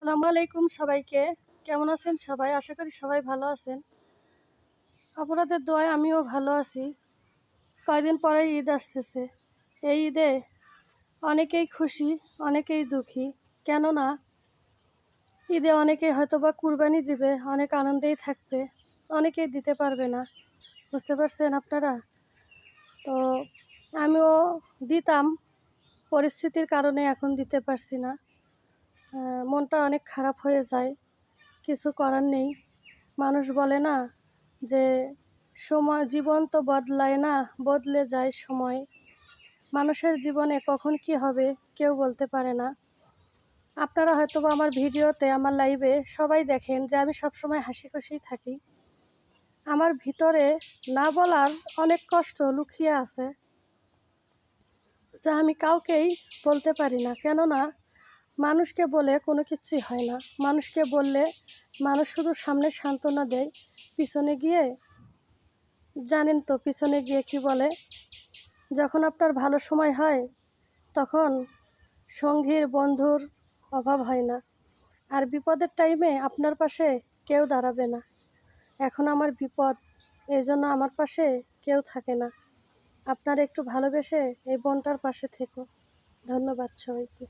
আসসালামু আলাইকুম সবাইকে। কেমন আছেন সবাই? আশা করি সবাই ভালো আছেন। আপনাদের দোয়ায় আমিও ভালো আছি। কয়দিন পরেই ঈদ আসতেছে। এই ঈদে অনেকেই খুশি, অনেকেই দুঃখী। কেননা ঈদে অনেকেই হয়তোবা কুরবানি দিবে, অনেক আনন্দেই থাকবে, অনেকেই দিতে পারবে না। বুঝতে পারছেন আপনারা? তো আমিও দিতাম, পরিস্থিতির কারণে এখন দিতে পারছি না। মনটা অনেক খারাপ হয়ে যায়। কিছু করার নেই। মানুষ বলে না যে সময় জীবন তো বদলায় না, বদলে যায় সময়। মানুষের জীবনে কখন কি হবে কেউ বলতে পারে না। আপনারা হয়তোবা আমার ভিডিওতে, আমার লাইভে সবাই দেখেন যে আমি সবসময় হাসি খুশিই থাকি। আমার ভিতরে না বলার অনেক কষ্ট লুকিয়ে আছে, যা আমি কাউকেই বলতে পারি না। কেননা মানুষকে বলে কোনো কিছুই হয় না। মানুষকে বললে মানুষ শুধু সামনে সান্ত্বনা দেয়, পিছনে গিয়ে জানেন তো পিছনে গিয়ে কি বলে, যখন আপনার ভালো সময় হয় তখন সঙ্গীর বন্ধুর অভাব হয় না, আর বিপদের টাইমে আপনার পাশে কেউ দাঁড়াবে না। এখন আমার বিপদ, এই জন্য আমার পাশে কেউ থাকে না। আপনারা একটু ভালোবেসে এই বোনটার পাশে থেকো। ধন্যবাদ সবাইকে।